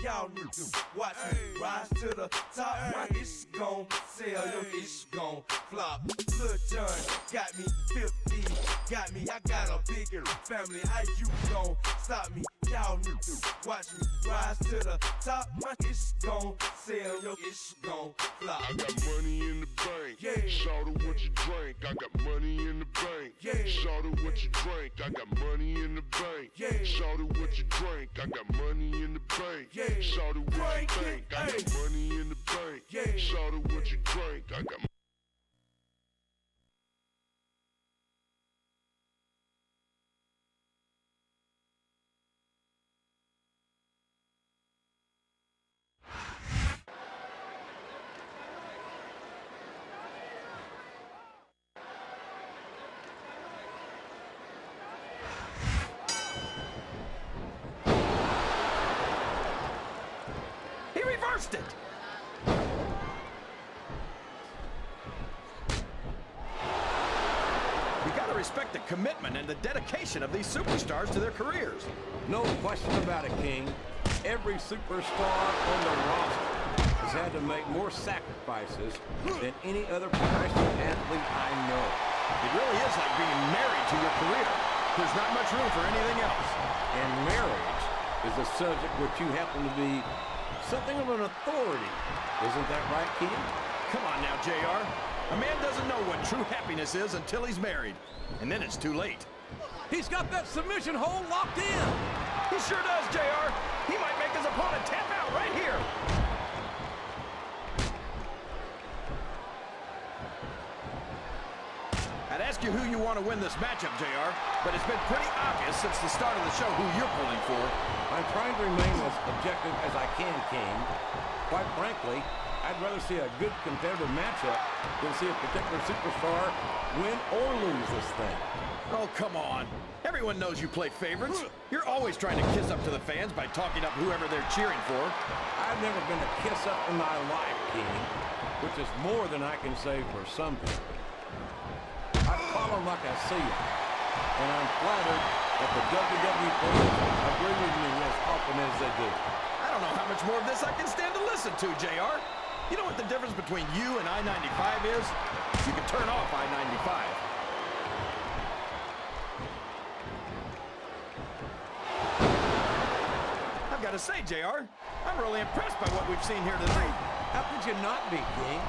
y'all need to watch me rise to the top. My ish gon' sell, your ish gon' flop. Lil John got me 50, got me, I got a bigger family. How you gon' stop me? Y'all need to watch me rise to the top. My ish gon' sell, your ish gon' flop. I got money in the bank. Yeah. Shout out what you drink. I got money in the bank. Yeah. Shout out what you drink. I got money in the bank. Yeah. Shout out what you drink. I got money in the bank. Yeah. Shout out what you Drink think. it, I got hey. money in the bank. Yeah. Shout out what you drink. I got He reversed it! You gotta respect the commitment and the dedication of these superstars to their careers. No question about it, King. Every superstar on the roster has had to make more sacrifices than any other professional athlete I know. It really is like being married to your career. There's not much room for anything else. And marriage is a subject which you happen to be something of an authority. Isn't that right, King? Come on now, JR. A man doesn't know what true happiness is until he's married. And then it's too late. He's got that submission hold locked in. He sure does, JR. He might make his opponent tap out right here. I'd ask you who you want to win this matchup, JR, but it's been pretty obvious since the start of the show who you're pulling for. I'm trying to remain as objective as I can, King. Quite frankly, I'd rather see a good competitive matchup than see a particular superstar win or lose this thing. Oh, come on. Everyone knows you play favorites. You're always trying to kiss up to the fans by talking up whoever they're cheering for. I've never been a kiss up in my life, King, which is more than I can say for some people. I call them like I see them, and I'm flattered that the WWE players agree with me as often as they do. I don't know how much more of this I can stand to listen to, JR. You know what the difference between you and I-95 is? You can turn off I-95. I've got to say, JR, I'm really impressed by what we've seen here tonight. How could you not be, King?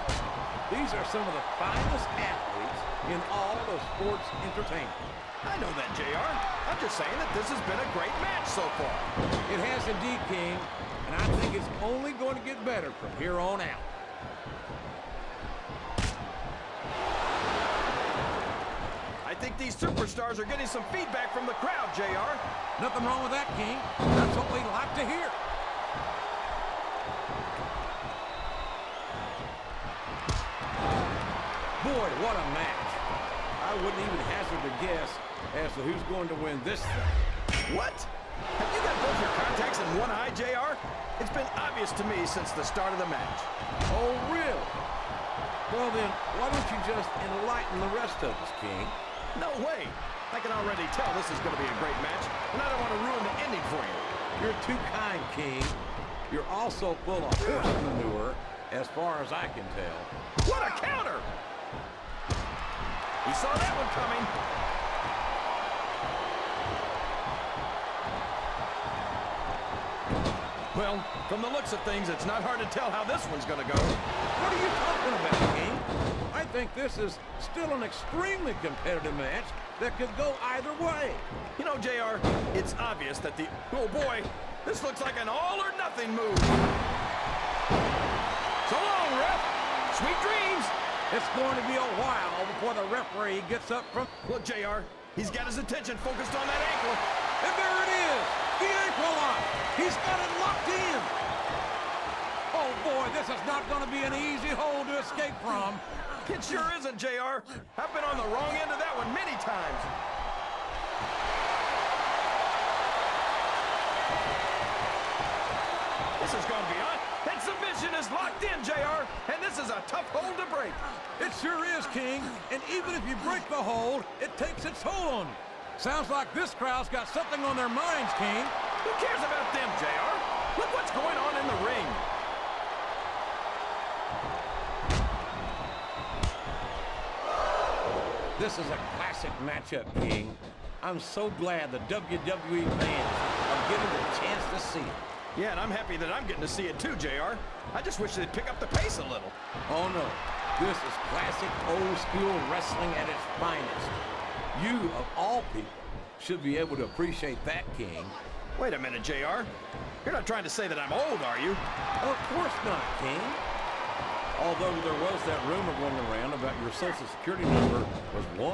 These are some of the finest athletes in all of sports entertainment. I know that, JR. I'm just saying that this has been a great match so far. It has indeed, King, and I think it's only going to get better from here on out. I think these superstars are getting some feedback from the crowd, JR. Nothing wrong with that, King. That's what we like to hear. Boy, what a match. I wouldn't even hazard a guess as to who's going to win this thing. What? Have you got both your contacts in one eye, JR? It's been obvious to me since the start of the match. Oh, really? Well then, why don't you just enlighten the rest of us, King? No way. I can already tell this is going to be a great match, and I don't want to ruin the ending for you. You're too kind, King. You're also full of horse manure, as far as I can tell. What a counter! He saw that one coming. Well, from the looks of things, it's not hard to tell how this one's going to go. What are you talking about, King? I think this is still an extremely competitive match that could go either way. You know, JR, it's obvious that the... Oh, boy, this looks like an all-or-nothing move. So long, ref. Sweet dreams. It's going to be a while before the referee gets up from... Look, JR, he's got his attention focused on that ankle. And there it is! The ankle lock! He's got it locked in! Oh, boy, this is not going to be an easy hole to escape from. It sure isn't, JR. I've been on the wrong end of that one many times. This has gone beyond. That submission is locked in, JR, and this is a tough hold to break. It sure is, King. And even if you break the hold, it takes its toll on you. Sounds like this crowd's got something on their minds, King. Who cares about them, JR? Look what's going on This is a classic matchup, King. I'm so glad the WWE fans are getting the chance to see it. Yeah, and I'm happy that I'm getting to see it too, JR. I just wish they'd pick up the pace a little. Oh, no. This is classic old-school wrestling at its finest. You, of all people, should be able to appreciate that, King. Wait a minute, JR. You're not trying to say that I'm old, are you? Of course not, King. Although there was that rumor going around about your Social Security number was 1.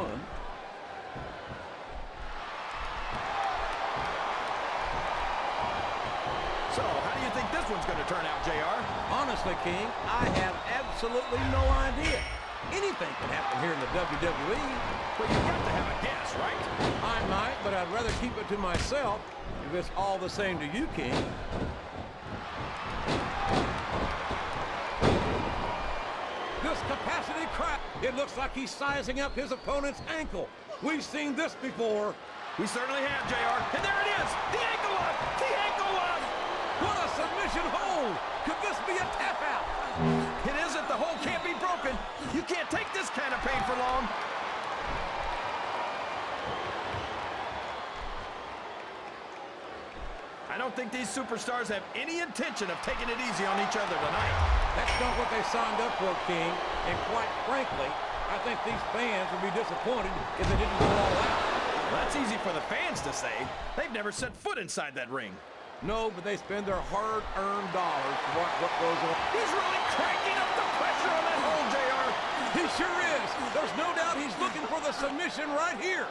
So, how do you think this one's going to turn out, JR? Honestly, King, I have absolutely no idea. Anything can happen here in the WWE. But you got to have a guess, right? I might, but I'd rather keep it to myself if it's all the same to you, King. This capacity crap, it looks like he's sizing up his opponent's ankle. We've seen this before. We certainly have, JR. And there it is! The ankle lock! The ankle lock! What a submission hold! Could this be a tap out? It isn't. The hold can't be broken. You can't take this kind of pain for long. I don't think these superstars have any intention of taking it easy on each other tonight. That's not what they signed up for, King. And quite frankly, I think these fans would be disappointed if they didn't go all out. Well, that's easy for the fans to say. They've never set foot inside that ring. No, but they spend their hard-earned dollars to watch what goes on. He's really cranking up the pressure on that hold, JR. He sure is. There's no doubt he's looking for the submission right here.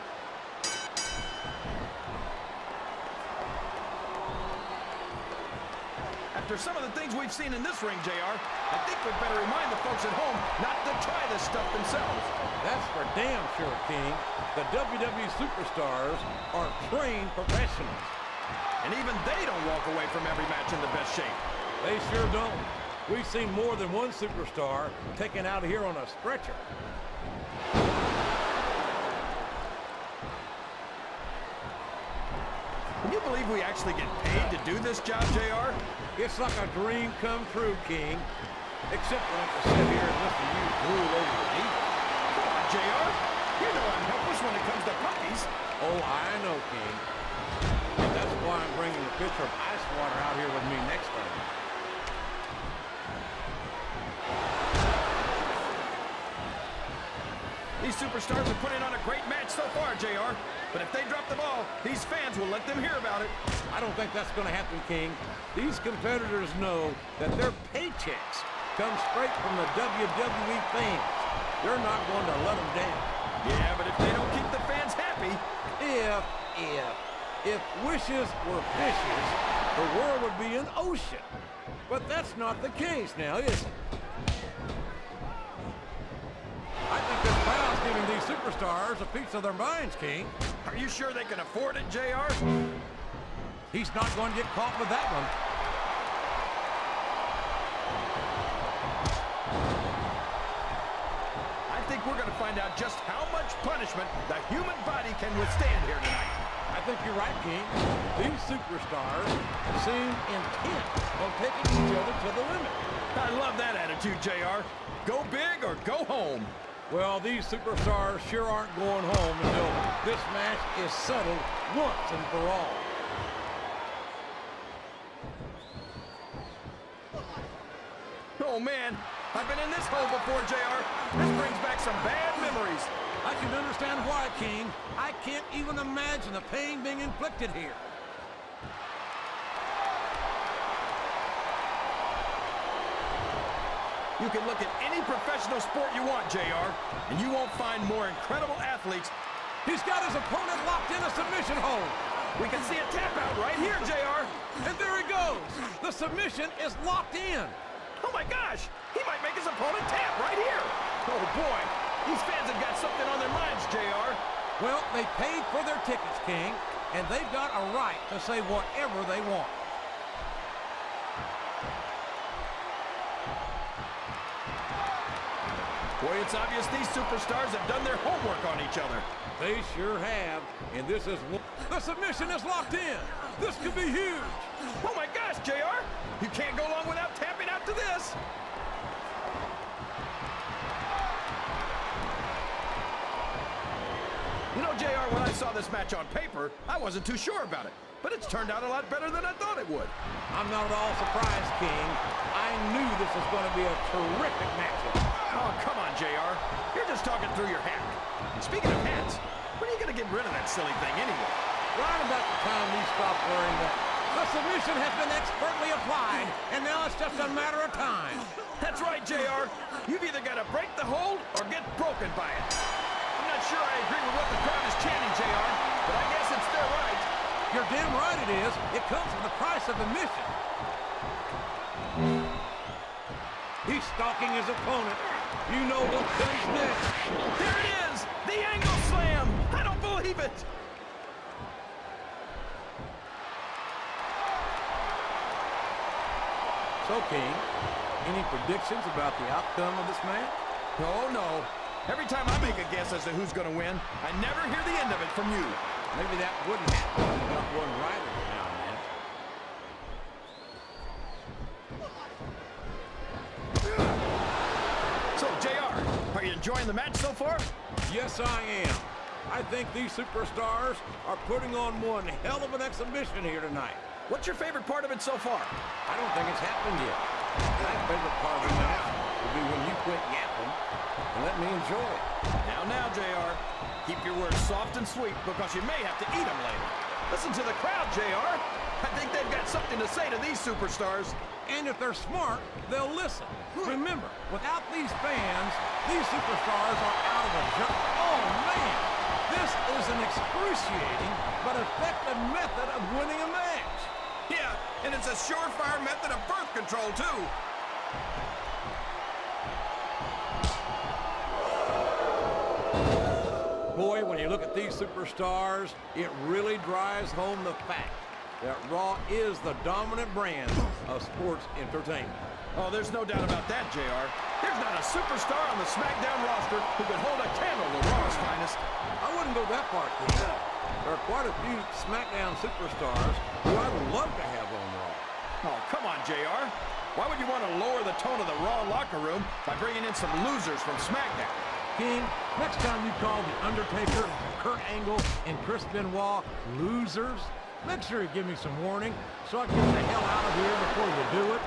After some of the things we've seen in this ring, JR, I think we'd better remind the folks at home not to try this stuff themselves. That's for damn sure, King. The WWE superstars are trained professionals. And even they don't walk away from every match in the best shape. They sure don't. We've seen more than one superstar taken out of here on a stretcher. Can you believe we actually get paid to do this job, JR? It's like a dream come true, King. Except when I have to sit here and listen to you drool over the needle. Come on, JR. You know I'm helpless when it comes to puppies. Oh, I know, King. And that's why I'm bringing a pitcher of ice water out here with me next time. These superstars are putting on a great match so far, JR. But if they drop the ball, these fans will let them hear about it. I don't think that's going to happen, King. These competitors know that their paychecks come straight from the WWE fans. They're not going to let them down. Yeah, but if they don't keep the fans happy... If wishes were fishes, the world would be an ocean. But that's not the case now, is it? I think this crowd's giving these superstars a piece of their minds, King. Are you sure they can afford it, JR? He's not going to get caught with that one. I think we're going to find out just how much punishment the human body can withstand here tonight. I think you're right, King. These superstars seem intent on taking each other to the limit. I love that attitude, JR. Go big or go home. Well, these superstars sure aren't going home until this match is settled once and for all. Oh, man. I've been in this hole before, JR. This brings back some bad memories. I can understand why, King. I can't even imagine the pain being inflicted here. You can look at any professional sport you want, JR, and you won't find more incredible athletes. He's got his opponent locked in a submission hold. We can see a tap out right here, JR. And there he goes. The submission is locked in. Oh, my gosh. He might make his opponent tap right here. Oh, boy. These fans have got something on their minds, JR. Well, they paid for their tickets, King, and they've got a right to say whatever they want. Boy, it's obvious these superstars have done their homework on each other. They sure have, and this is... The submission is locked in. This could be huge. Oh, my gosh, JR. You can't go long without tapping out to this. this match on paper, I wasn't too sure about it. But it's turned out a lot better than I thought it would. I'm not at all surprised, King. I knew this was going to be a terrific matchup. Oh, come on, JR. You're just talking through your hat. And speaking of hats, when are you going to get rid of that silly thing anyway? Right about the time we stop wearing that. The submission has been expertly applied, and now it's just a matter of time. That's right, JR. You've either got to break the hold or get broken by it. I'm not sure I agree with what the crowd is chanting, JR, but I guess it's their right. You're damn right it is. It comes with the price of admission. He's stalking his opponent. You know what comes next. There it is! The angle slam! I don't believe it! So, King, any predictions about the outcome of this match? Oh, no. Every time I make a guess as to who's going to win, I never hear the end of it from you. Maybe that wouldn't happen if you got one right every now and then. So, JR, are you enjoying the match so far? Yes, I am. I think these superstars are putting on one hell of an exhibition here tonight. What's your favorite part of it so far? I don't think it's happened yet. My favorite part of the match will be when you quit yapping and let me enjoy it. Now, JR. Keep your words soft and sweet because you may have to eat them later. Listen to the crowd, JR. I think they've got something to say to these superstars. And if they're smart, they'll listen. Remember, without these fans, these superstars are out of a job. Oh, man! This is an excruciating but effective method of winning a match. Yeah, and it's a surefire method of birth control, too. Boy, when you look at these superstars, it really drives home the fact that Raw is the dominant brand of sports entertainment. Oh, there's no doubt about that, JR. There's not a superstar on the Smackdown roster who could hold a candle to Raw's finest. I wouldn't go that far, King. There are quite a few Smackdown superstars who I'd love to have on Raw. Oh, come on, JR. Why would you want to lower the tone of the Raw locker room by bringing in some losers from Smackdown? King, next time you call The Undertaker, Kurt Angle, and Chris Benoit losers, make sure you give me some warning so I can get the hell out of here before you do it.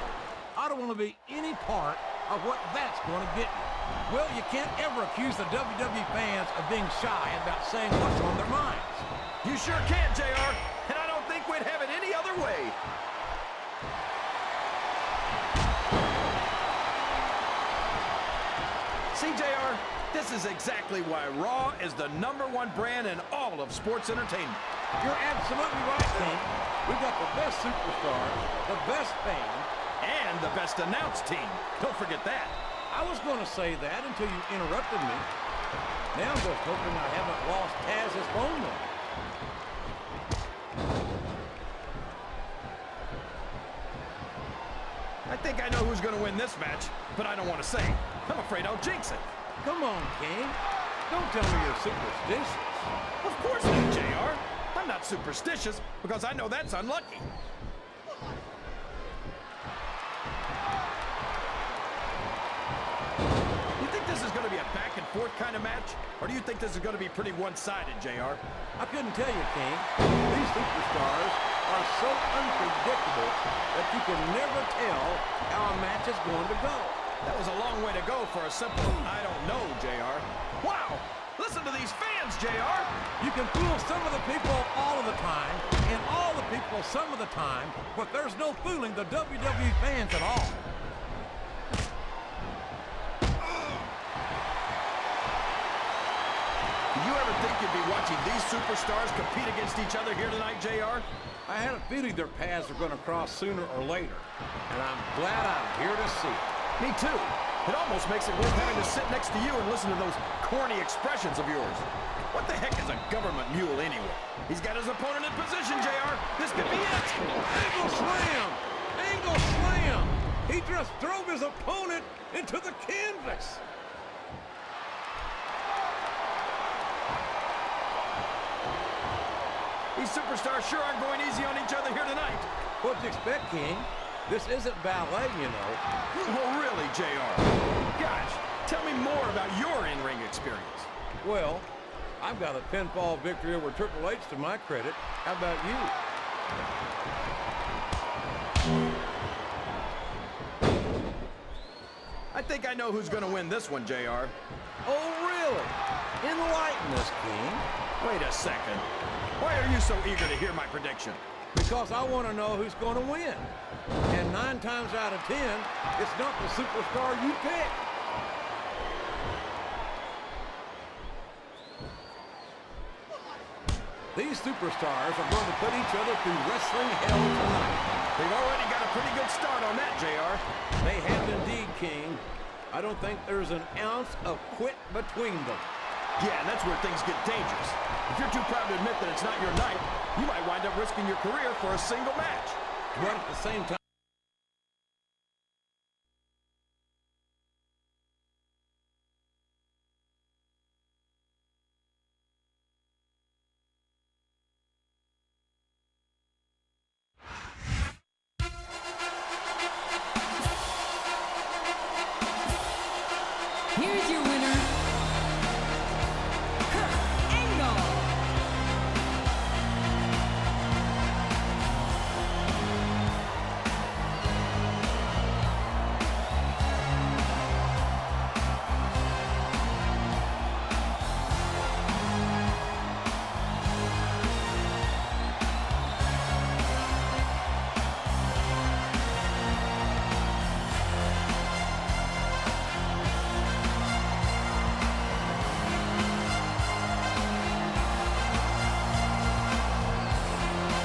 I don't want to be any part of what that's going to get you. Well, you can't ever accuse the WWE fans of being shy about saying what's on their minds. You sure can, JR, and I don't think we'd have it any other way. See, JR, this is exactly why Raw is the #1 brand in all of sports entertainment. You're absolutely right, King. We've got the best superstars, the best fans, and the best announced team. Don't forget that. I was going to say that until you interrupted me. Now I'm just hoping I haven't lost Taz's phone number. I think I know who's going to win this match, but I don't want to say. I'm afraid I'll jinx it. Come on, King. Don't tell me you're superstitious. Of course not, JR. I'm not superstitious because I know that's unlucky. You think this is going to be a back-and-forth kind of match? Or do you think this is going to be pretty one-sided, JR? I couldn't tell you, King. These superstars are so unpredictable that you can never tell how a match is going to go. That was a long way to go for a simple, I don't know, JR. Wow! Listen to these fans, JR! You can fool some of the people all of the time, and all the people some of the time, but there's no fooling the WWE fans at all. Did you ever think you'd be watching these superstars compete against each other here tonight, JR? I had a feeling their paths were going to cross sooner or later, and I'm glad I'm here to see it. Me too. It almost makes it worth having to sit next to you and listen to those corny expressions of yours. What the heck is a government mule anyway? He's got his opponent in position, JR. This could be it. Angle slam! Angle slam! He just drove his opponent into the canvas. These superstars sure aren't going easy on each other here tonight. What'd you expect, King? This isn't ballet, you know. Oh, really, JR? Gosh, tell me more about your in-ring experience. Well, I've got a pinfall victory over Triple H to my credit. How about you? I think I know who's going to win this one, JR. Oh, really? Enlighten us, King. Wait a second. Why are you so eager to hear my prediction? Because I want to know who's going to win. And 9 times out of 10, it's not the superstar you pick. These superstars are going to put each other through wrestling hell tonight. They've already got a pretty good start on that, JR. They have indeed, King. I don't think there's an ounce of quit between them. Yeah, and that's where things get dangerous. If you're too proud to admit that it's not your night, you might wind up risking your career for a single match. But at the same time,